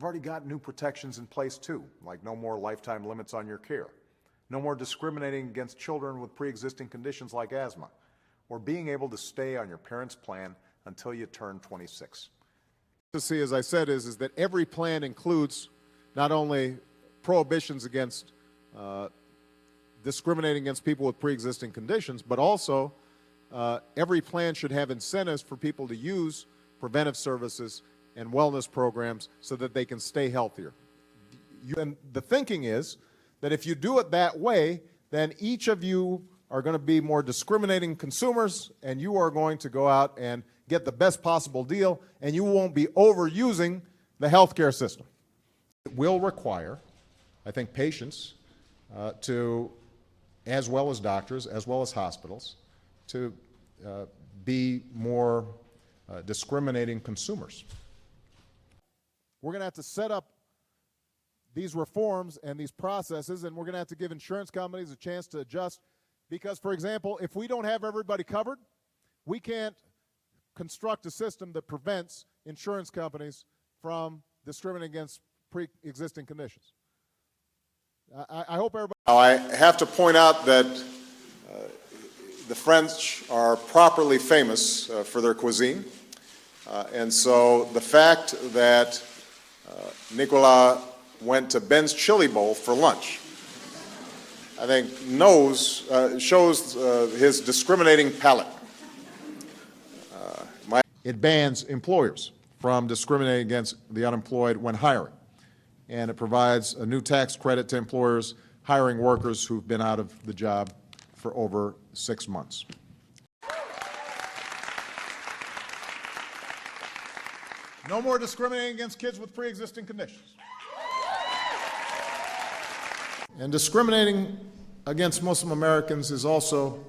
already got new protections in place too, like no more lifetime limits on your care, no more discriminating against children with pre-existing conditions like asthma, or being able to stay on your parent's plan until you turn 26. To see, as I said, is that every plan includes not only prohibitions against discriminating against people with pre-existing conditions, but also every plan should have incentives for people to use preventive services and wellness programs so that they can stay healthier. And the thinking is that if you do it that way, then each of you are going to be more discriminating consumers, and you are going to go out and get the best possible deal, and you won't be overusing the healthcare system. It will require, I think, patients to, as well as doctors, as well as hospitals, to be more discriminating consumers. We're going to have to set up these reforms and these processes, and we're going to have to give insurance companies a chance to adjust. Because, for example, if we don't have everybody covered, we can't construct a system that prevents insurance companies from discriminating against pre-existing conditions. I hope everybody... Now, I have to point out that the French are properly famous for their cuisine. And so the fact that Nicolas went to Ben's Chili Bowl for lunch, I think shows his discriminating palate. It bans employers from discriminating against the unemployed when hiring. And it provides a new tax credit to employers hiring workers who've been out of the job for over 6 months. No more discriminating against kids with pre-existing conditions. And discriminating against Muslim Americans is also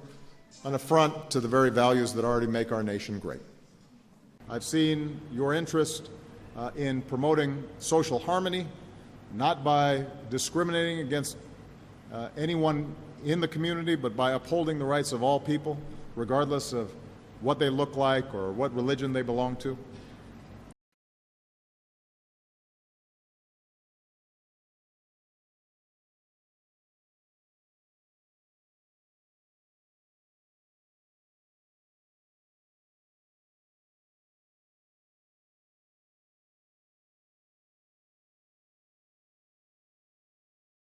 an affront to the very values that already make our nation great. I've seen your interest in promoting social harmony, not by discriminating against anyone in the community, but by upholding the rights of all people, regardless of what they look like or what religion they belong to.